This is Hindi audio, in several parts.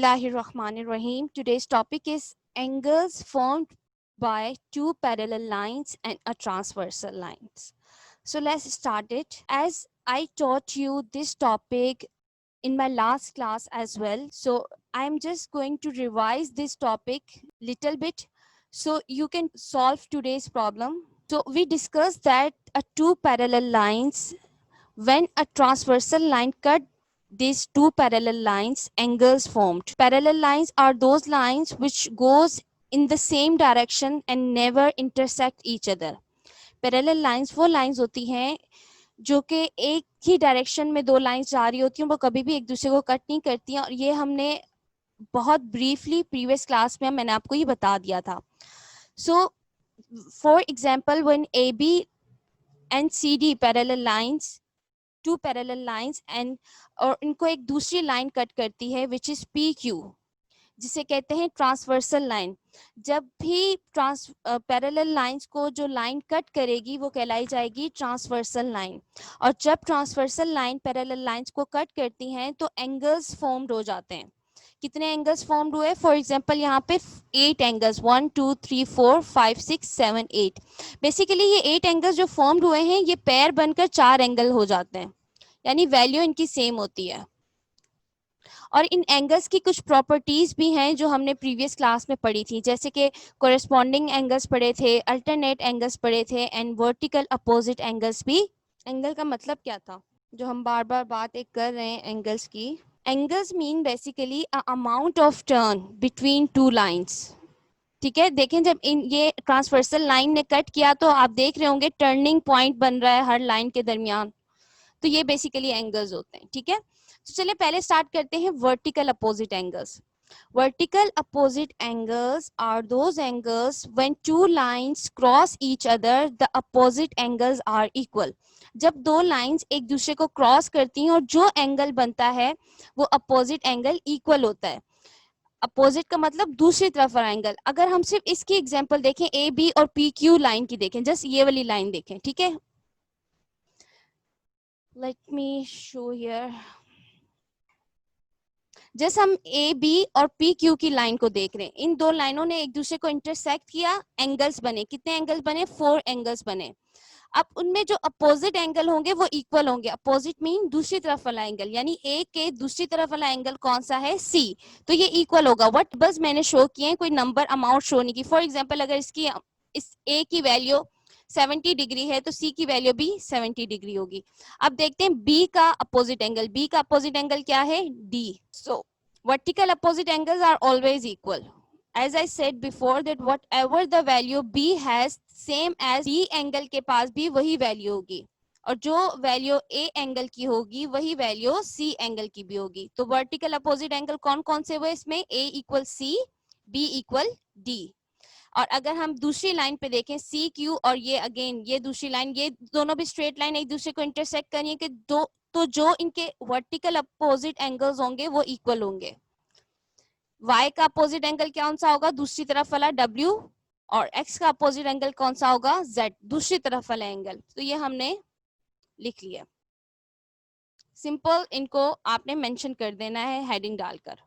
Bismillahirrahmanirrahim. Today's topic is angles formed by two parallel lines and a transversal lines. So let's start it. As I taught you this topic in my last class as well, so I'm just going to revise this topic little bit so you can solve today's problem. So we discussed that two parallel lines, when a transversal line cut these two parallel lines, angles formed. Parallel lines are those lines which goes in the same direction and never intersect each other. Parallel lines वो lines होती हैं जो कि एक ही डायरेक्शन में दो लाइंस जा रही होती हैं, वो कभी भी एक दूसरे को कट नहीं करती हैं, और ये हमने बहुत ब्रीफली प्रीवियस क्लास में मैंने आपको ये बता दिया था. So for example when AB and CD parallel lines, two parallel lines and और इनको एक दूसरी लाइन कट करती है विच इज PQ, जिसे कहते हैं ट्रांसवर्सल लाइन. जब भी पैरेलल लाइंस को जो लाइन कट करेगी वो कहलाई जाएगी ट्रांसवर्सल लाइन. और जब ट्रांसवर्सल लाइन पैरेलल लाइंस को कट करती हैं तो एंगल्स फॉर्म्ड हो जाते हैं. कितने एंगल्स फॉर्म्ड हुए? फॉर एग्जांपल यहाँ पे 8 एंगल्स, 1 2 3 4 5 6 7 8. बेसिकली ये 8 एंगल्स जो फॉर्म्ड हुए हैं ये पेयर बनकर 4 एंगल हो जाते हैं, यानी वैल्यू इनकी सेम होती है. और इन एंगल्स की कुछ प्रॉपर्टीज भी हैं जो हमने प्रीवियस क्लास में पढ़ी थी, जैसे कि कोरेस्पॉन्डिंग एंगल्स पढ़े थे, अल्टरनेट एंगल्स पढ़े थे एंड वर्टिकल अपोजिट एंगल्स भी. एंगल का मतलब क्या था जो हम बार बार बात एक कर रहे हैं एंगल्स की? Angles mean basically a amount of turn between two lines. ठीक है, देखें जब इन ये ट्रांसवर्सल लाइन ने कट किया तो आप देख रहे होंगे टर्निंग पॉइंट बन रहा है हर लाइन के दरमियान, तो ये बेसिकली एंगल्स होते हैं. ठीक है, तो चलिए पहले स्टार्ट करते हैं vertical opposite angles. Vertical opposite angles are those angles when two lines cross each other, the opposite angles are equal. जब दो लाइंस एक दूसरे को क्रॉस करती हैं और जो एंगल बनता है वो अपोजिट एंगल इक्वल होता है. अपोजिट का मतलब दूसरी तरफ वाला एंगल. अगर हम सिर्फ इसकी एग्जांपल देखें, AB और PQ लाइन की देखें, जस्ट ये वाली लाइन देखें. ठीक है, लेट मी शो हियर. जैसे हम AB और PQ की लाइन को देख रहे हैं, इन दो लाइनों ने एक दूसरे को इंटरसेक्ट किया, एंगल्स बने. कितने एंगल्स बने? 4 एंगल्स बने. अब उनमें जो अपोजिट एंगल होंगे वो इक्वल होंगे. अपोजिट मीन दूसरी तरफ वाला एंगल, यानी A के दूसरी तरफ वाला एंगल कौन सा है? C. तो ये इक्वल होगा. व्हाट बस मैंने शो किए हैं, कोई नंबर अमाउंट शो नहीं की. फॉर एग्जाम्पल अगर इसकी इस A की वैल्यू 70 डिग्री है तो C की वैल्यू भी 70 डिग्री होगी. अब देखते हैं B का अपोजिट एंगल. B का अपोजिट एंगल क्या है? D. So vertical opposite angles are always equal. As I said before that whatever the value B has, same as D angle के पास भी वही वैल्यू होगी, और जो वैल्यू A एंगल की होगी वही वैल्यू C एंगल की भी होगी. तो वर्टिकल अपोजिट एंगल कौन कौन से हुए इसमें? A equal C, B equal D. और अगर हम दूसरी लाइन पे देखें CQ और ये अगेन ये दूसरी लाइन, ये दोनों भी स्ट्रेट लाइन एक दूसरे को इंटरसेक्ट करनी है कि दो, तो जो इनके वर्टिकल अपोजिट एंगल्स होंगे वो इक्वल होंगे. Y का अपोजिट एंगल कौन सा होगा? दूसरी तरफ वाला W. और X का अपोजिट एंगल कौन सा होगा? Z, दूसरी तरफ वाला एंगल. तो ये हमने लिख लिया. सिंपल, इनको आपने मेंशन कर देना है हेडिंग डालकर.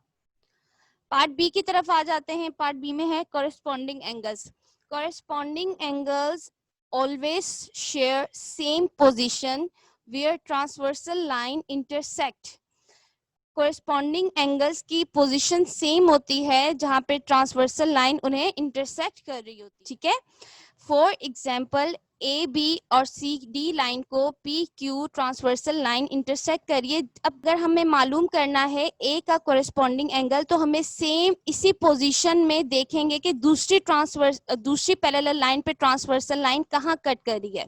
पार्ट बी की तरफ आ जाते हैं. पार्ट बी में है corresponding angles. Corresponding angles always share same position where transversal line intersect. Corresponding angles की पोजीशन सेम होती है जहां पे ट्रांसवर्सल लाइन उन्हें इंटरसेक्ट कर रही होती है. ठीक है, फॉर एग्जांपल AB और CD लाइन को PQ ट्रांसवर्सल लाइन इंटरसेक्ट करिए. अब अगर हमें मालूम करना है A का कॉरेस्पॉन्डिंग एंगल, तो हमें सेम इसी पोजीशन में देखेंगे कि दूसरी पैरेलल लाइन पे ट्रांसवर्सल लाइन कहाँ कट कर रही है.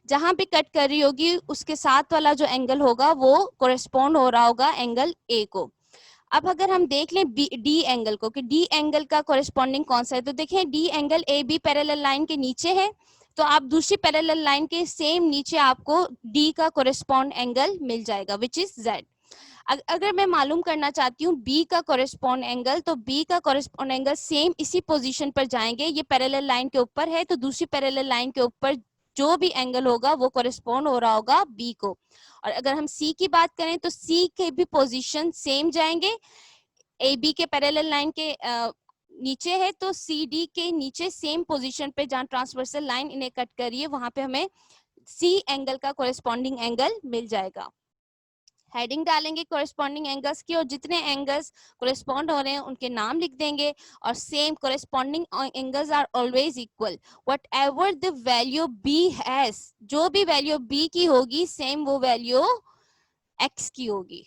जहां पे कट कर रही होगी उसके साथ वाला जो एंगल होगा वो कोरेस्पॉन्ड हो रहा होगा एंगल A को. अब अगर हम देख लें D एंगल को कि D एंगल का कोरेस्पॉन्डिंग कौन सा है, तो देखें D angle AB parallel line के नीचे है, तो आप दूसरी पैरेलल लाइन के सेम नीचे आपको D का कोरेस्पॉन्ड एंगल मिल जाएगा विच इज Z. अगर मैं मालूम करना चाहती हूँ B का कोरेस्पॉन्ड एंगल, तो B का कोरेस्पॉन्ड एंगल सेम इसी पोजीशन पर जाएंगे. ये पैरेलल लाइन के ऊपर है तो दूसरी पैरेलल लाइन के ऊपर जो भी एंगल होगा वो कोरेस्पॉन्ड हो रहा होगा B को. और अगर हम C की बात करें तो C के भी पोजीशन सेम जाएंगे. ए बी के पैरेलल लाइन के नीचे है, तो सी डी के नीचे सेम पोजीशन पे जहां ट्रांसवर्सल लाइन इन्हें कट करी है वहां पे हमें सी एंगल का कोरेस्पॉन्डिंग एंगल मिल जाएगा। हेडिंग डालेंगे कोरेस्पॉन्डिंग एंगल्स की, और जितने एंगल्स कोरेस्पॉन्ड हो रहे हैं उनके नाम लिख देंगे, और same corresponding angles are always equal whatever the value B has, जो भी वैल्यू बी की होगी सेम वो वैल्यू एक्स की होगी,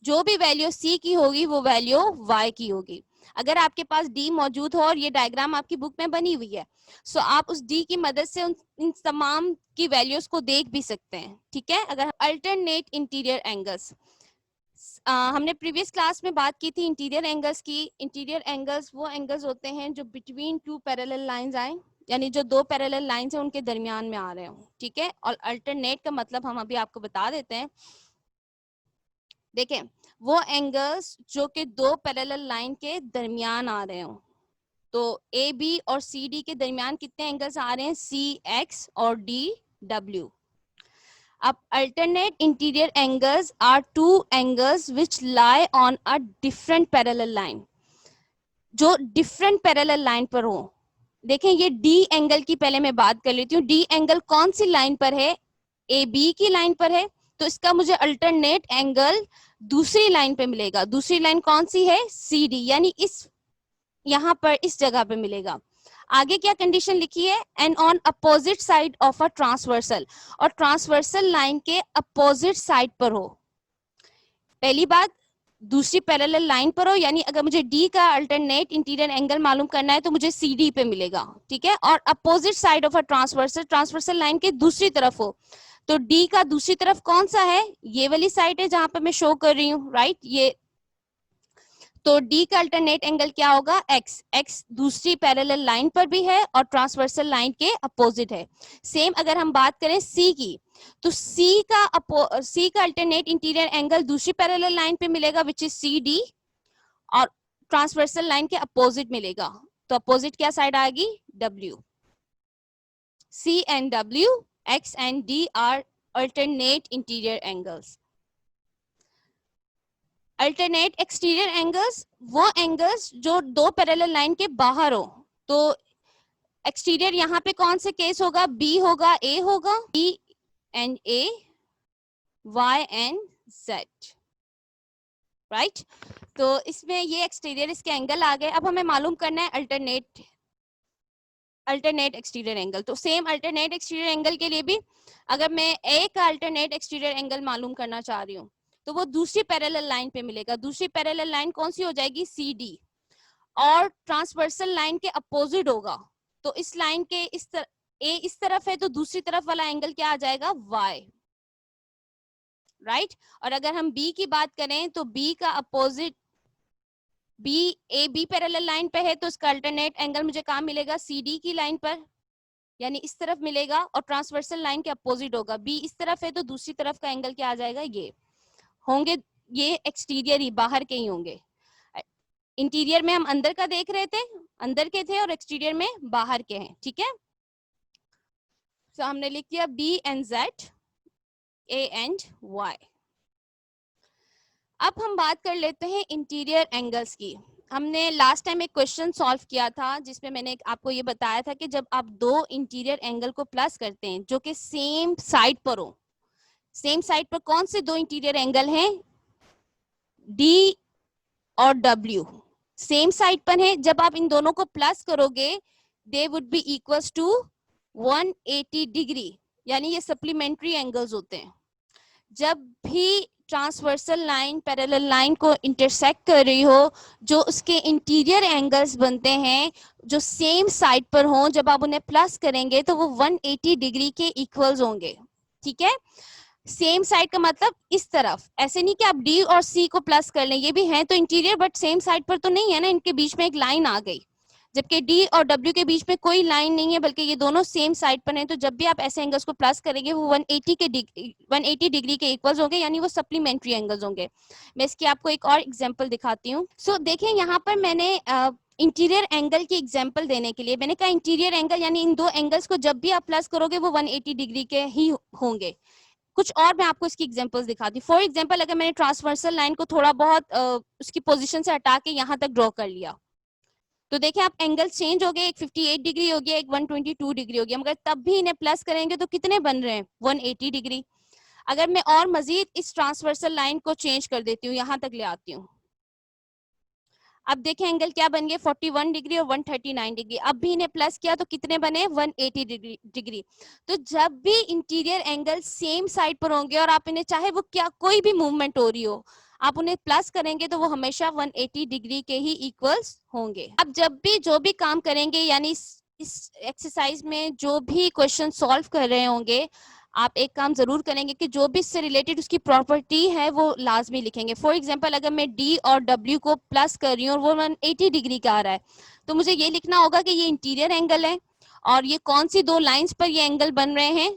जो भी वैल्यू सी की होगी वो वैल्यू वाई की होगी। अगर आपके पास डी मौजूद हो और ये डायग्राम आपकी बुक में बनी हुई है, सो आप उस डी की मदद से इन तमाम की वैल्यूज को देख भी सकते हैं, ठीक है। अगर अल्टरनेट इंटीरियर एंगल्स, हमने प्रीवियस क्लास में बात की थी इंटीरियर एंगल्स की। इंटीरियर एंगल्स वो एंगल्स होते हैं जो बिटवीन टू पैरेलल लाइंस आए, यानी जो दो पैरेलल लाइंस हैं उनके दरमियान में आ रहे हो, ठीक है। और अल्टरनेट का मतलब हम अभी आपको बता देते हैं। देखें, वो एंगल्स जो कि दो पैरेलल लाइन के दरमियान आ रहे हो, तो ए बी और सी डी के दरमियान कितने एंगल्स आ रहे हैं, सी एक्स और डी डब्ल्यू। अब alternate interior angles are two angles which lie on a different parallel line, जो डिफरेंट पैरेलल लाइन पर हो। देखें, ये डी एंगल की पहले मैं बात कर लेती हूँ। डी एंगल कौन सी लाइन पर है, ए बी की लाइन पर है, तो इसका मुझे अल्टरनेट एंगल दूसरी लाइन पे मिलेगा। दूसरी लाइन कौन सी है, सी डी, यानी इस यहां पर इस जगह पे मिलेगा। आगे क्या कंडीशन लिखी है, and on opposite side of a transversal, और ट्रांसवर्सल लाइन के अपोजिट साइड पर हो। पहली बात, दूसरी पैरेलल लाइन पर हो, यानी अगर मुझे डी का अल्टरनेट इंटीरियर एंगल मालूम करना है तो मुझे सी डी पे मिलेगा, ठीक है। और opposite side of a transversal, transversal line के दूसरी तरफ हो, तो डी का दूसरी तरफ कौन सा है, ये वाली साइड है जहां पे मैं शो कर रही हूँ, राइट, ये। तो डी का अल्टरनेट एंगल क्या होगा, एक्स। एक्स दूसरी पैरेलल लाइन पर भी है और ट्रांसवर्सल लाइन के अपोजिट है। सेम अगर हम बात करें सी की, तो सी का अल्टरनेट इंटीरियर एंगल दूसरी पैरेलल लाइन पे मिलेगा विच इज सी डी, और ट्रांसवर्सल लाइन के अपोजिट मिलेगा। तो अपोजिट क्या साइड आएगी, W. C and W, X and D are alternate interior angles. Alternate exterior angles वो एंगल्स जो दो पैरेलल लाइन के बाहर हो। तो एक्सटीरियर यहाँ पे कौन से केस होगा, बी होगा, ए होगा, B and A, Y and Z, right. तो इसमें ये एक्सटीरियर इसके एंगल आ गए। अब हमें मालूम करना है अल्टरनेट एक्सटीरियर एंगल। तो सेम अल्टरनेट एक्सटीरियर एंगल के लिए भी अगर मैं ए का अल्टरनेट एक्सटीरियर एंगल मालूम करना चाह रही हूँ तो वो दूसरी पैरेलल लाइन पे मिलेगा। दूसरी पैरेलल लाइन कौन सी हो जाएगी, सी डी, और ट्रांसवर्सल लाइन के अपोजिट होगा। तो इस लाइन के ए इस तरफ है तो दूसरी तरफ वाला एंगल क्या आ जाएगा, वाई, राइट। और अगर हम बी की बात करें तो बी का opposite, B A B parallel line पे है तो इसका अल्टरनेट एंगल मुझे कहाँ मिलेगा, सी डी की लाइन पर, यानी इस तरफ मिलेगा, और ट्रांसवर्सल लाइन के अपोजिट होगा। बी इस तरफ है तो दूसरी तरफ का एंगल क्या आ जाएगा, ये होंगे, ये एक्सटीरियर ही बाहर के ही होंगे। इंटीरियर में हम अंदर का देख रहे थे, अंदर के थे, और एक्सटीरियर में बाहर के हैं, ठीक है। तो हमने लिख दिया B and Z, A and Y. अब हम बात कर लेते हैं इंटीरियर एंगल्स की। हमने लास्ट टाइम एक क्वेश्चन सॉल्व किया था जिसमें मैंने आपको ये बताया था कि जब आप दो इंटीरियर एंगल को प्लस करते हैं जो कि सेम साइड पर हो, सेम साइड पर कौन से दो इंटीरियर एंगल हैं, डी और डब्ल्यू सेम साइड पर है। जब आप इन दोनों को प्लस करोगे they would be equals to 180 degree, यानी ये सप्लीमेंट्री एंगल्स होते हैं। जब भी ट्रांसवर्सल लाइन पैरेलल लाइन को इंटरसेक्ट कर रही हो, जो उसके इंटीरियर एंगल्स बनते हैं जो सेम साइड पर हों, जब आप उन्हें प्लस करेंगे तो वो 180 डिग्री के इक्वल्स होंगे, ठीक है। सेम साइड का मतलब इस तरफ, ऐसे नहीं कि आप डी और सी को प्लस कर लें, ये भी है तो इंटीरियर बट सेम साइड पर तो नहीं है ना, इनके बीच में एक लाइन आ गई, जबकि डी और डब्ल्यू के बीच में कोई लाइन नहीं है बल्कि ये दोनों सेम साइड पर हैं। तो जब भी आप ऐसे एंगल्स को प्लस करेंगे वो 180 डिग्री के इक्वल्स होंगे, यानी वो सप्लीमेंट्री एंगल्स होंगे। मैं इसकी आपको एक और एग्जांपल दिखाती हूँ। सो देखें यहाँ पर मैंने इंटीरियर एंगल की एग्जांपल देने के लिए मैंने कहा इंटीरियर एंगल यानी इन दो एंगल्स को जब भी आप प्लस करोगे वो 180 डिग्री के ही होंगे। कुछ और मैं आपको इसकी एग्जांपल्स दिखाती हूँ। फॉर एग्जांपल अगर मैंने ट्रांसवर्सल लाइन को थोड़ा बहुत उसकी पोजीशन से हटा के यहाँ तक ड्रॉ कर लिया, तो देखिए आप एंगल चेंज हो गए, एक 58 डिग्री हो गया, एक 122 डिग्री हो गया, मगर तब भी इन्हें प्लस करेंगे तो कितने बन रहे हैं, 180 डिग्री। अगर मैं और मजीद इस ट्रांसवर्सल लाइन को चेंज कर देती हूँ, यहाँ तक ले आती हूँ, अब देखें एंगल क्या बन गए, 41 डिग्री और 139 डिग्री। अब भी इन्हें प्लस किया तो कितने बने, 180 डिग्री। तो जब भी इंटीरियर एंगल सेम साइड पर होंगे और आप इन्हें चाहे वो क्या कोई भी मूवमेंट हो रही हो, आप उन्हें प्लस करेंगे तो वो हमेशा 180 डिग्री के ही इक्वल्स होंगे। अब जब भी जो भी काम करेंगे, यानी इस एक्सरसाइज में जो भी क्वेश्चन सॉल्व कर रहे होंगे, आप एक काम जरूर करेंगे कि जो भी इससे रिलेटेड उसकी प्रॉपर्टी है वो लाजमी लिखेंगे। फॉर एग्जांपल अगर मैं डी और डब्ल्यू को प्लस कर रही हूँ और वो 180 डिग्री का आ रहा है, तो मुझे ये लिखना होगा कि ये इंटीरियर एंगल है और ये कौन सी दो लाइंस पर ये एंगल बन रहे हैं,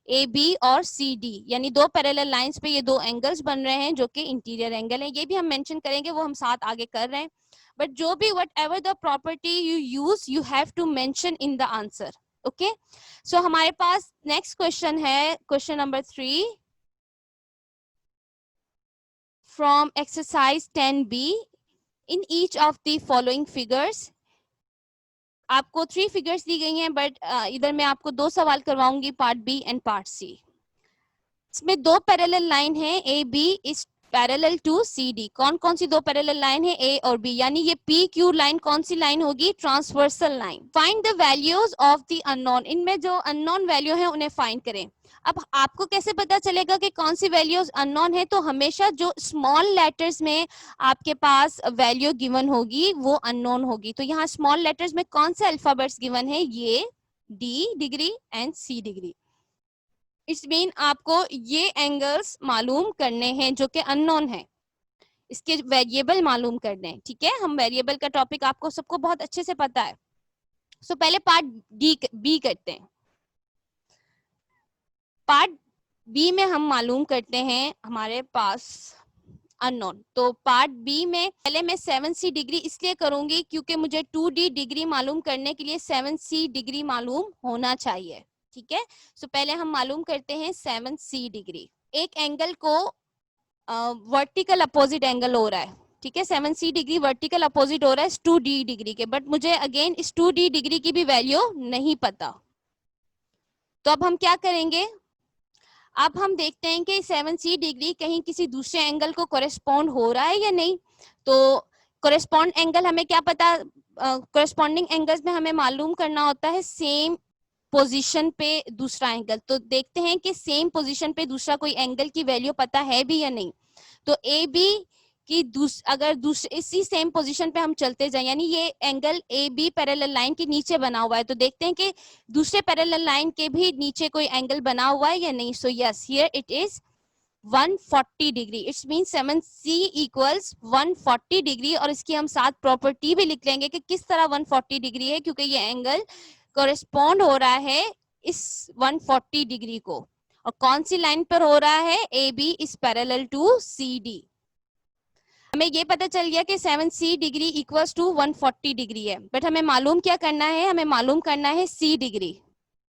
ए बी और सी डी, यानी दो पैरेलल लाइंस पे ये दो एंगल्स बन रहे हैं जो कि इंटीरियर एंगल है। ये भी हम मेंशन करेंगे, वो हम साथ आगे कर रहे हैं। बट जो भी whatever the property you use, you have to mention in the answer. Okay, so हमारे पास नेक्स्ट क्वेश्चन है, question number 3 from exercise 10B। In each of the following figures, आपको 3 फिगर्स दी गई हैं, बट इधर मैं आपको 2 सवाल करवाऊंगी, part B and part C. इसमें दो पैरेलल लाइन है, A B is parallel to C D. कौन कौन सी दो पैरेलल लाइन है, ए और बी, यानी ये पी क्यू लाइन कौन सी लाइन होगी, transversal line. Find the values of the unknown, इनमें जो अननोन वैल्यू है उन्हें फाइंड करें। अब आपको कैसे पता चलेगा कि कौन सी वैल्यूज अननोन है, तो हमेशा जो स्मॉल लेटर्स में आपके पास वैल्यू गिवन होगी वो अननोन होगी। तो यहाँ स्मॉल लेटर्स में कौन से अल्फाबेट्स गिवन है, ये D degree and C degree. It's mean आपको ये एंगल्स मालूम करने हैं जो कि अननोन है, इसके वेरिएबल मालूम करने हैं। ठीक है, हम वेरिएबल का टॉपिक आपको सबको बहुत अच्छे से पता है। सो पहले पार्ट डी बी करते हैं। पार्ट बी में हम मालूम करते हैं हमारे पास अननोन। तो पार्ट बी में पहले मैं 7C डिग्री इसलिए करूंगी क्योंकि मुझे 2D डिग्री मालूम करने के लिए 7C डिग्री मालूम होना चाहिए। ठीक है, सो पहले हम मालूम करते हैं 7C डिग्री। एक एंगल को वर्टिकल अपोजिट एंगल हो रहा है, ठीक है, 7C डिग्री वर्टिकल अपोजिट हो रहा है 2D डिग्री के, बट मुझे अगेन इस 2D डिग्री की भी वैल्यू नहीं पता। तो अब हम क्या करेंगे, अब हम देखते हैं कि 7C डिग्री कहीं किसी दूसरे एंगल को कोरेस्पॉन्ड हो रहा है या नहीं। तो कोरेस्पॉन्ड एंगल हमें क्या पता, कोरेस्पॉन्डिंग एंगल्स में हमें मालूम करना होता है सेम पोजीशन पे दूसरा एंगल। तो देखते हैं कि सेम पोजीशन पे दूसरा कोई एंगल की वैल्यू पता है भी या नहीं। तो ए बी की अगर दूसरे इसी सेम पोजीशन पे हम चलते जाएं, यानी ये angle A B parallel line के नीचे बना हुआ है, तो देखते हैं कि दूसरे पैरेलल लाइन के भी नीचे कोई एंगल बना हुआ है या नहीं। So yes, here it is 140 degree. It's mean 7C equals 140 degree. और इसकी हम साथ प्रॉपर्टी भी लिख लेंगे कि किस तरह 140 डिग्री है, क्योंकि ये एंगल कोरेस्पॉन्ड हो रहा है इस 140 डिग्री को। और कौन सी लाइन पर हो रहा है, A B is parallel to C D. हमें ये पता चल गया कि 7C degree equals to 140 degree है, बट हमें मालूम क्या करना है, हमें मालूम करना है C डिग्री।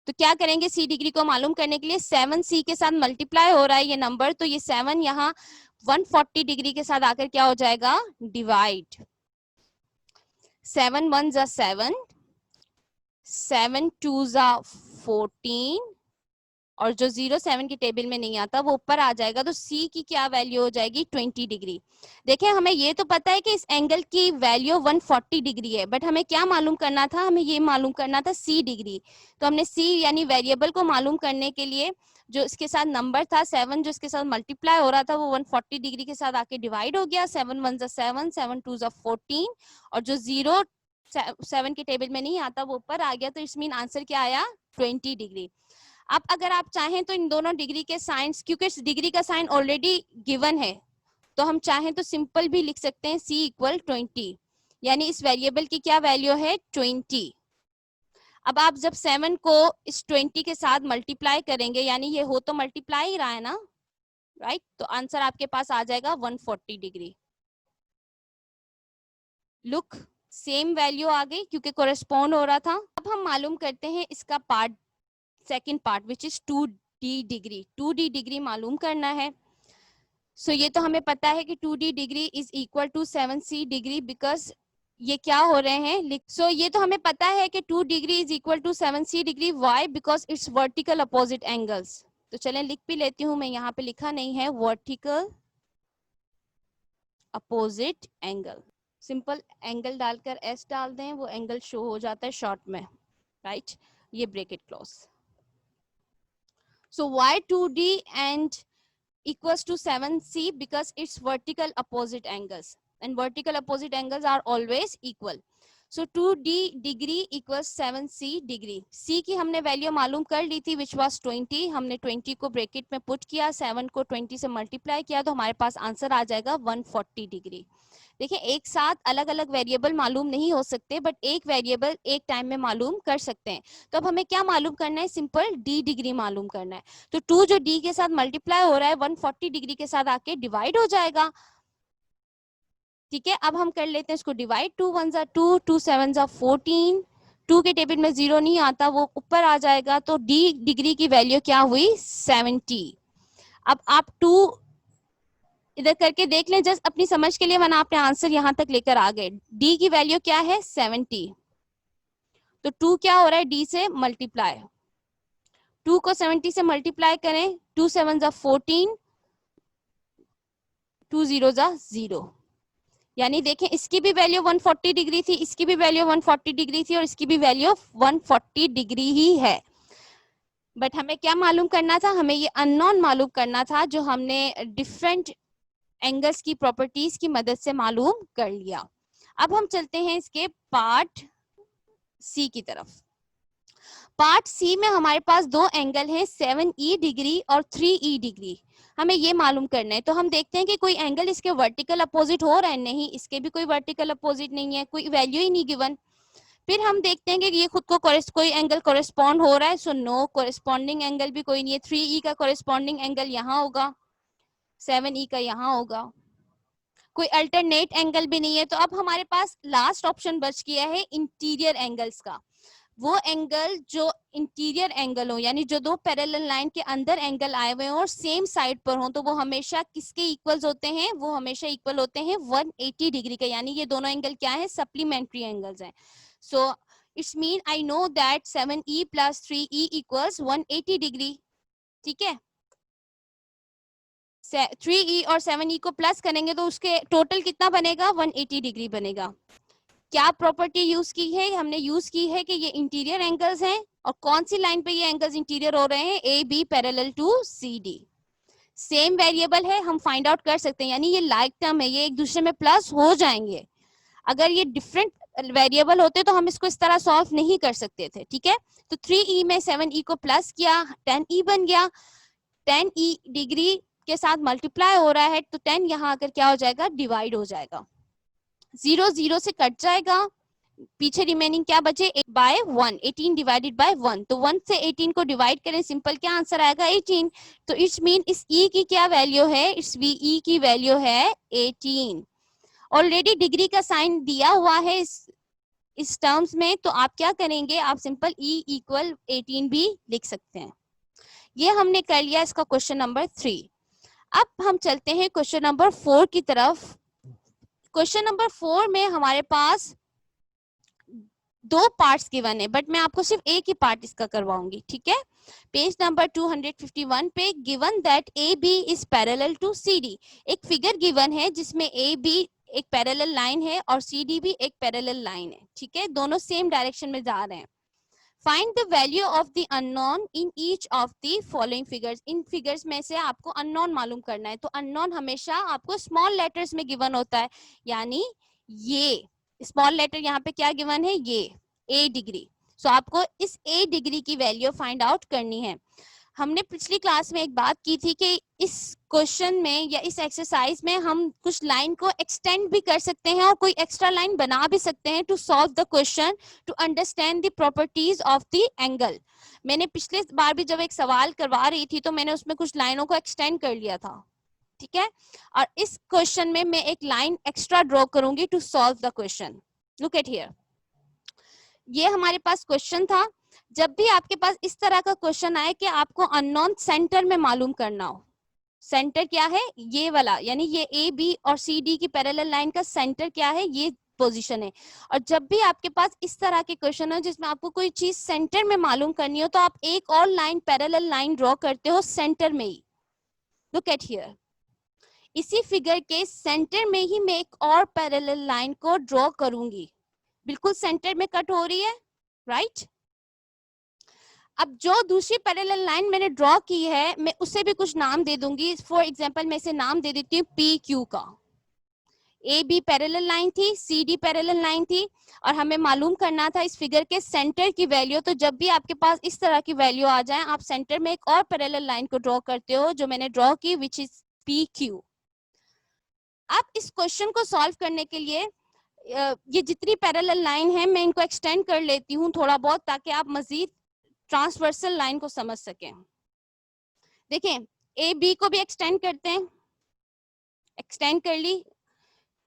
तो क्या करेंगे, C डिग्री को मालूम करने के लिए 7C के साथ मल्टीप्लाई हो रहा है ये नंबर, तो ये 7 यहाँ 140 डिग्री के साथ आकर क्या हो जाएगा, डिवाइड। 7 1 जा 7, 7 2 जा 14, और जो 07 की टेबल में नहीं आता वो ऊपर आ जाएगा। तो C की क्या वैल्यू हो जाएगी, 20 डिग्री। देखिए हमें ये तो पता है कि इस एंगल की वैल्यू 140 डिग्री है, बट हमें क्या मालूम करना था, हमें ये मालूम करना था C डिग्री। तो हमने C यानी वेरिएबल को मालूम करने के लिए जो इसके साथ नंबर था 7, जो इसके साथ मल्टीप्लाई हो रहा था वो 140 डिग्री के साथ आके डिवाइड हो गया। 7 1 जा 7, 7 2 जा 14, और जो 07 की टेबल में नहीं आता वो ऊपर आ गया। तो इट्स मीन आंसर क्या आया, 20 डिग्री। अब अगर आप चाहें तो इन दोनों डिग्री के साइंस, क्योंकि इस डिग्री का साइन ऑलरेडी गिवन है, तो हम चाहें तो सिंपल भी लिख सकते हैं C इक्वल 20, यानी इस वेरिएबल की क्या वैल्यू है, 20। अब आप जब 7 को इस 20 के साथ मल्टीप्लाई करेंगे, यानी ये हो तो मल्टीप्लाई ही रहा है ना, राइट, तो आंसर आपके पास आ जाएगा 140 डिग्री। लुक, सेम वैल्यू आ गई क्योंकि कोरेस्पॉन्ड हो रहा था। अब हम मालूम करते हैं इसका part, second part which is 2 degree, 2d degree मालूम करना है। सो ये तो हमें पता है कि 2d degree is equal to 7c degree, because ये क्या हो रहे हैं। सो ये तो हमें पता है कि 2 degree is equal to 7c degree. Why? Because it's vertical opposite angles. तो चलें लिख भी लेती हूँ मैं, यहाँ पे लिखा नहीं है, vertical opposite angle. Simple angle डालकर एस डाल दें, वो एंगल शो हो जाता है शॉर्ट में, राइट? ये bracket close. So why 2d and equals to 7c? Because it's vertical opposite angles, and vertical opposite angles are always equal. So 2d degree equals 7c degree. c की हमने वैल्यू मालूम कर ली थी, which was 20. हमने 20 को ब्रैकेट में पुट किया, 7 को 20 से मल्टीप्लाई किया, तो हमारे पास आंसर आ जाएगा 140 डिग्री। देखिए, एक साथ अलग अलग वेरिएबल मालूम नहीं हो सकते, बट एक वेरिएबल एक टाइम में मालूम कर सकते हैं। तो अब हमें क्या मालूम करना है? सिंपल d डिग्री मालूम करना है। तो 2 जो d के साथ मल्टीप्लाई हो रहा है 140 डिग्री के साथ आके डिवाइड हो जाएगा। ठीक है, अब हम कर लेते हैं इसको डिवाइड। 2 1 जा 2, 2 7 जा 14। 2 के टेबल में 0 नहीं आता, वो ऊपर आ जाएगा। तो d डिग्री की वैल्यू क्या हुई? 70। अब आप 2 इधर करके देख लें, जस्ट अपनी समझ के लिए, वरना आपने आंसर यहां तक लेकर आ गए। d की वैल्यू क्या है? 70। तो 2 क्या हो रहा है? d से मल्टीप्लाई। 2 को 70 से मल्टीप्लाई करें, 2 7 जा 14, 2 0 जा 0। यानी देखें, इसकी भी वैल्यू 140 डिग्री थी, इसकी भी वैल्यू 140 डिग्री थी, और इसकी भी वैल्यू 140 डिग्री ही है। बट हमें क्या मालूम करना था? हमें ये अननोन मालूम करना था, जो हमने डिफरेंट एंगल्स की प्रॉपर्टीज की मदद से मालूम कर लिया। अब हम चलते हैं इसके पार्ट सी की तरफ। पार्ट सी में हमारे पास दो एंगल हैं, 7e डिग्री और 3e डिग्री। हमें ये मालूम करना है। तो हम देखते हैं कि कोई एंगल इसके वर्टिकल अपोजिट हो रहा है, नहीं, इसके भी कोई वर्टिकल अपोजिट नहीं है, कोई वैल्यू ही नहीं गिवन। फिर हम देखते हैं कि ये खुद को कोई एंगल कोरेस्पॉन्ड हो रहा है, सो नो, कोरेस्पॉन्डिंग एंगल भी कोई नहीं है। 3e का कोरेस्पॉन्डिंग एंगल यहाँ होगा, 7e का यहाँ होगा, कोई अल्टरनेट एंगल भी नहीं है। तो अब हमारे पास लास्ट ऑप्शन बच गया है इंटीरियर एंगल्स का। वो एंगल जो इंटीरियर एंगल हो, यानी जो दो पैरेलल लाइन के अंदर एंगल आए हुए हो और सेम साइड पर हो, तो वो हमेशा किसके इक्वल्स होते हैं? वो हमेशा इक्वल होते हैं 180 डिग्री के। यानी ये दोनों एंगल क्या है? सप्लीमेंट्री एंगल्स हैं। So it's mean I know that 7e plus 3e equals 180 degree. ठीक है, 3e और 7e को प्लस करेंगे तो उसके टोटल कितना बनेगा? 180 डिग्री बनेगा। क्या प्रॉपर्टी यूज की है? हमने यूज की है कि ये इंटीरियर एंगल्स हैं, और कौन सी लाइन पे ये एंगल्स इंटीरियर हो रहे हैं? A B parallel to C D. Same variable है, हम फाइंड आउट कर सकते हैं, यानी ये लाइक टर्म है, ये एक दूसरे में प्लस हो जाएंगे। अगर ये डिफरेंट वेरिएबल होते तो हम इसको इस तरह सॉल्व नहीं कर सकते थे। ठीक है, तो 3e में 7e को प्लस किया, 10e बन गया। 10e डिग्री के साथ मल्टीप्लाई हो रहा है, तो 10 यहाँ आकर क्या हो जाएगा? डिवाइड हो जाएगा। 0 0 से कट जाएगा, पीछे रिमेनिंग क्या बचे? 1/1, 18 डिवाइडेड बाय 1। तो 1 से 18 को डिवाइड करें, सिंपल क्या आंसर आएगा? 18। तो इट्स मीन इस e की क्या वैल्यू है? इस e की वैल्यू है 18। ऑलरेडी डिग्री का साइन दिया हुआ है इस टर्म्स में, तो आप क्या करेंगे? आप सिंपल e इक्वल 18 भी लिख सकते हैं। ये हमने कर लिया इसका क्वेश्चन नंबर 3। अब हम चलते हैं क्वेश्चन नंबर 4 की तरफ। क्वेश्चन नंबर 4 में हमारे पास दो पार्ट्स गिवन है, बट मैं आपको सिर्फ एक ही पार्ट इसका करवाऊंगी। ठीक है, पेज नंबर 251 पे given that A B is parallel to C D. एक फिगर गिवन है जिसमें ए बी एक पैरेलल लाइन है और सी डी भी एक पैरेलल लाइन है। ठीक है, दोनों सेम डायरेक्शन में जा रहे हैं। Find the value of the unknown in each of the following figures. In figures में से आपको अननोन मालूम करना है। तो अननोन हमेशा आपको स्मॉल लेटर्स में गिवन होता है, यानी ये स्मॉल लेटर यहाँ पे क्या गिवन है? ये ए डिग्री। सो आपको इस ए डिग्री की वैल्यू फाइंड आउट करनी है। हमने पिछली क्लास में एक बात की थी कि इस क्वेश्चन में या इस एक्सरसाइज में हम कुछ लाइन को एक्सटेंड भी कर सकते हैं और कोई एक्स्ट्रा लाइन बना भी सकते हैं to solve the question, to understand the properties of the angle. मैंने पिछले बार भी जब एक सवाल करवा रही थी तो मैंने उसमें कुछ लाइनों को एक्सटेंड कर लिया था। ठीक है, और इस क्वेश्चन में मैं एक लाइन एक्स्ट्रा ड्रॉ करूंगी to solve the question. Look at here, ये हमारे पास क्वेश्चन था जब भी आपके पास इस तरह का क्वेश्चन आए कि आपको अननोन सेंटर में मालूम करना हो, सेंटर क्या है, ये वाला, यानी ये ए बी और सी डी की पैरेलल लाइन का सेंटर क्या है, ये पोजीशन है। और जब भी आपके पास इस तरह के क्वेश्चन हो जिसमें आपको कोई चीज सेंटर में मालूम करनी हो, तो आप एक और लाइन, पैरेलल लाइन ड्रॉ करते हो सेंटर में ही। लुक एट हियर, इसी फिगर के सेंटर में ही मैं एक और पैरेलल लाइन को ड्रॉ करूंगी, बिल्कुल सेंटर में कट हो रही है, राइट। अब जो दूसरी पैरेलल लाइन मैंने ड्रॉ की है, मैं उसे भी कुछ नाम दे दूंगी। फॉर एग्जांपल मैं इसे नाम दे देती हूँ पी क्यू का। ए बी पैरेलल लाइन थी, सी डी पैरेलल लाइन थी, और हमें मालूम करना था इस फिगर के सेंटर की वैल्यू। तो जब भी आपके पास इस तरह की वैल्यू आ जाए, आप सेंटर में एक और पैरेलल लाइन को ड्रॉ करते हो, जो मैंने ड्रॉ की, विच इज पी क्यू। आप इस क्वेश्चन को सॉल्व करने के लिए ये जितनी पैरेलल लाइन है मैं इनको एक्सटेंड कर लेती हूँ थोड़ा बहुत, ताकि आप मजीद ट्रांसवर्सल लाइन को समझ सकें। देखें, ए बी को भी एक्सटेंड करते हैं, एक्सटेंड कर ली,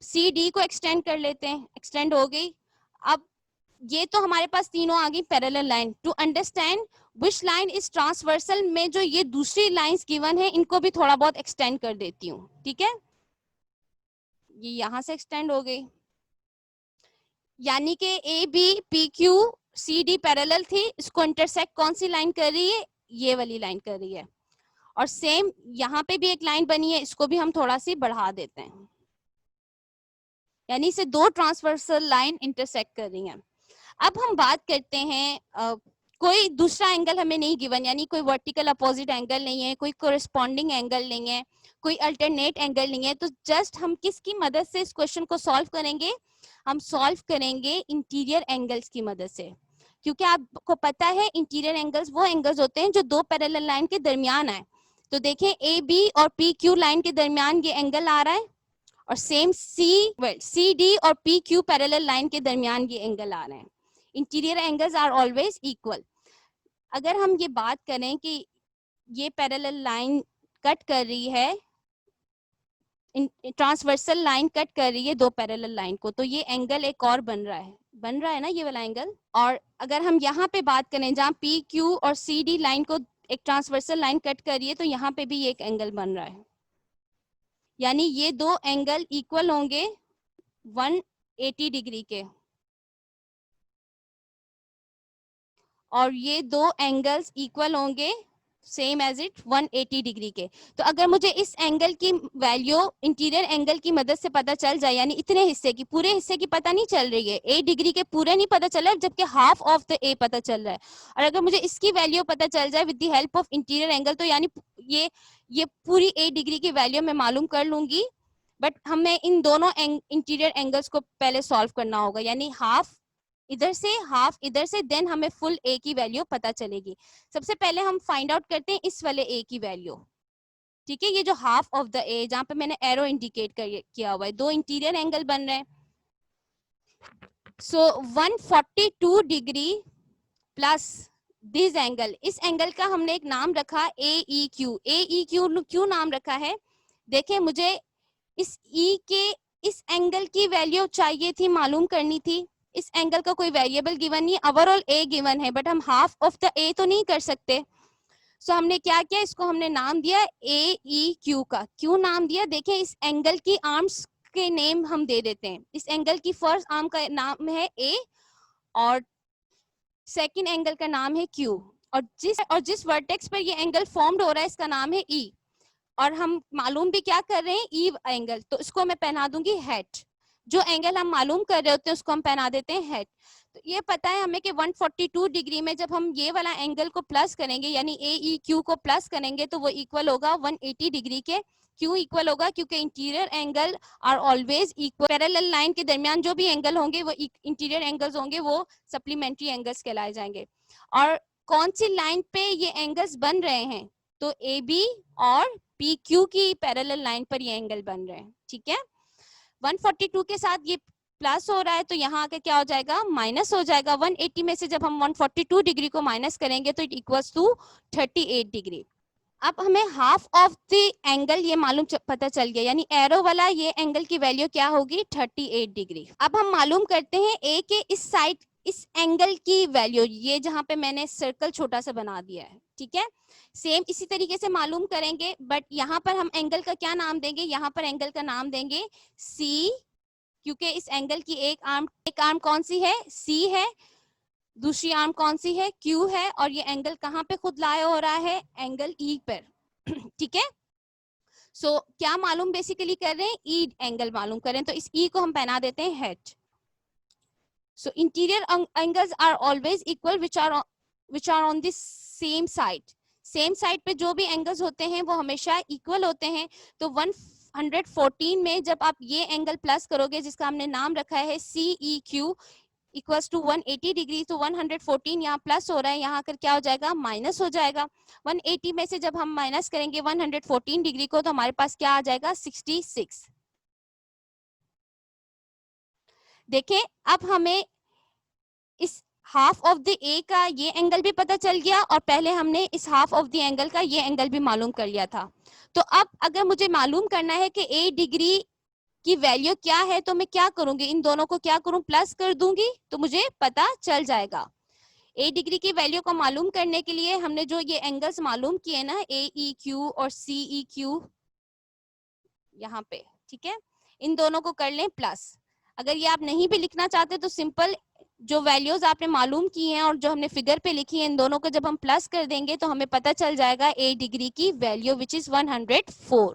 सी डी को एक्सटेंड कर लेते हैं, एक्सटेंड हो गई। अब ये तो हमारे पास तीनों आ गई parallel line. To understand which line is transversal में जो ये दूसरी लाइंस गिवन है, इनको भी थोड़ा बहुत एक्सटेंड कर देती हूँ, ठीक है। ये यहां से एक्सटेंड हो गई, यानी कि A B P Q C D parallel थी, इसको इंटरसेक्ट कौन सी लाइन कर रही है, ये वाली लाइन कर रही है। और सेम यहाँ पे भी एक लाइन बनी है, इसको भी हम थोड़ा सी बढ़ा देते हैं, यानी इसे दो ट्रांसवर्सल लाइन इंटरसेक्ट कर रही हैं। अब हम बात करते हैं कोई दूसरा एंगल हमें नहीं गिवन, यानी कोई वर्टिकल अपोजिट एंगल नहीं है, कोई कोरिस्पॉन्डिंग एंगल नहीं है, कोई अल्टरनेट एंगल नहीं है। तो जस्ट हम किसकी मदद से इस क्वेश्चन को सॉल्व करेंगे, हम सॉल्व करेंगे इंटीरियर एंगल्स की मदद से। क्योंकि आपको पता है इंटीरियर एंगल्स वो एंगल्स होते हैं जो दो पैरेलल लाइन के दरमियान आए। तो देखें, ए बी और पी क्यू लाइन के दरमियान ये एंगल आ रहा है, और सेम सी डी और पी क्यू पैरेलल लाइन के दरमियान ये एंगल आ रहे हैं। Interior angles are always equal. अगर हम ये बात करें कि ये पैरेलल लाइन कट कर रही है, ट्रांसवर्सल लाइन कट कर रही है दो पैरेलल लाइन को, तो ये एंगल एक और बन रहा है ना, ये वाला एंगल। और अगर हम यहाँ पे बात करें जहाँ पी क्यू और सी डी लाइन को एक ट्रांसवर्सल लाइन कट कर रही है, तो यहाँ पे भी ये एक एंगल बन रहा है, यानी ये दो एंगल इक्वल होंगे 180 डिग्री के, और ये दो एंगल्स इक्वल होंगे सेम एज इट 180 डिग्री के। तो अगर मुझे इस एंगल की वैल्यू इंटीरियर एंगल की मदद से पता चल जाए, यानी इतने हिस्से की, पूरे हिस्से की पता नहीं चल रही है, 8 डिग्री के पूरे नहीं पता चल रहा है, जबकि हाफ ऑफ द ए पता चल रहा है, और अगर मुझे इसकी वैल्यू पता चल जाए with the help of interior angle, तो यानी ये पूरी 8 डिग्री की वैल्यू मैं मालूम कर लूंगी। बट हमें इन दोनों इंटीरियर एंगल्स को पहले सॉल्व करना होगा, यानी हाफ इधर से हाफ इधर से, देन हमें फुल ए की वैल्यू पता चलेगी। सबसे पहले हम फाइंड आउट करते हैं इस वाले ए की वैल्यू, ठीक है। ये जो हाफ ऑफ द ए, जहां पे मैंने एरो इंडिकेट किया हुआ है, दो इंटीरियर एंगल बन रहे हैं। सो 142 डिग्री प्लस दिस एंगल, इस एंगल का हमने एक नाम रखा ए ई क्यू। ए ई क्यू क्यों नाम रखा है, देखें, मुझे इस ई के इस एंगल की वैल्यू चाहिए थी, मालूम करनी थी। इस एंगल का कोई वेरिएबल गिवन नहीं, ओवरऑल ए गिवन है, बट हम हाफ ऑफ द ए तो नहीं कर सकते। सो हमने क्या किया, इसको हमने नाम दिया ए ई क्यू का। क्यों नाम दिया, देखें, इस एंगल की आर्म्स के नेम हम दे देते हैं। इस एंगल की फर्स्ट आर्म का नाम है ए, और सेकंड एंगल का नाम है क्यू, और जिस वर्टेक्स पर ये एंगल फॉर्म्ड हो रहा है, इसका नाम है ई। और हम मालूम भी क्या कर रहे हैं, ई एंगल, तो इसको मैं पहना दूंगी हेड। जो एंगल हम मालूम कर रहे होते हैं उसको हम पहना देते हैं हेड। तो ये पता है हमें कि 142 डिग्री में जब हम ये वाला एंगल को प्लस करेंगे, यानी ए ई क्यू को प्लस करेंगे, तो वो इक्वल होगा 180 डिग्री के। क्यों इक्वल होगा, क्योंकि interior angle are always equal. Parallel line के दरमियान जो भी एंगल होंगे वो इंटीरियर एंगल्स होंगे, वो सप्लीमेंट्री एंगल्स कहलाए जाएंगे। और कौन सी लाइन पे ये एंगल्स बन रहे हैं, तो ए बी और पी क्यू की पैरेलल लाइन पर ये एंगल बन रहे हैं, ठीक है। 142 के साथ ये प्लस हो रहा है, तो यहाँ आके क्या हो जाएगा, माइनस हो जाएगा। 180 में से जब हम 142 डिग्री को माइनस करेंगे तो इट इक्वल्स टू 38 डिग्री। अब हमें हाफ ऑफ द एंगल ये मालूम पता चल गया, यानी एरो वाला ये एंगल की वैल्यू क्या होगी, 38 डिग्री। अब हम मालूम करते हैं ए के इस साइड इस एंगल की वैल्यू, ये जहां पे मैंने सर्कल छोटा सा बना दिया है, ठीक है, सेम इसी तरीके से मालूम करेंगे, बट यहाँ पर हम एंगल का क्या नाम देंगे, यहाँ पर एंगल का नाम देंगे सी, क्योंकि इस एंगल की एक आर्म कौन सी है, सी है, दूसरी आर्म कौन सी है, क्यू है, और ये एंगल कहाँ पे खुद लाया हो रहा है, एंगल ई पर। ठीक है, सो क्या मालूम बेसिकली कर रहे हैं, ई एंगल मालूम करें, तो इस ई को हम पहना देते हैं head. So interior angles are always equal which are on this same side. Same side पे जो भी एंगल्स होते हैं वो हमेशा इक्वल होते हैं। तो 114 में जब आप ये एंगल प्लस करोगे जिसका हमने नाम रखा है C E Q equals to 180 degree, तो 114 यहाँ प्लस हो रहा है, यहाँ आकर क्या हो जाएगा, माइनस हो जाएगा। 180 में से जब हम माइनस करेंगे 114 डिग्री को, तो हमारे पास क्या आ जाएगा, 66। देखें, अब हमें इस हाफ ऑफ द ए का ये एंगल भी पता चल गया, और पहले हमने इस हाफ ऑफ द एंगल का ये एंगल भी मालूम कर लिया था। तो अब अगर मुझे मालूम करना है कि ए डिग्री की वैल्यू क्या है, तो मैं क्या करूंगी, इन दोनों को क्या करूं, प्लस कर दूंगी, तो मुझे पता चल जाएगा। ए डिग्री की वैल्यू को मालूम करने के लिए हमने जो ये एंगल्स मालूम किए ना, ए ई क्यू और सी ई क्यू, यहाँ पे, ठीक है, इन दोनों को कर लें प्लस। अगर ये आप नहीं भी लिखना चाहते तो सिंपल जो वैल्यूज आपने मालूम की हैं और जो हमने फिगर पे लिखी है, इन दोनों को जब हम प्लस कर देंगे तो हमें पता चल जाएगा ए डिग्री की वैल्यू विच इज 104।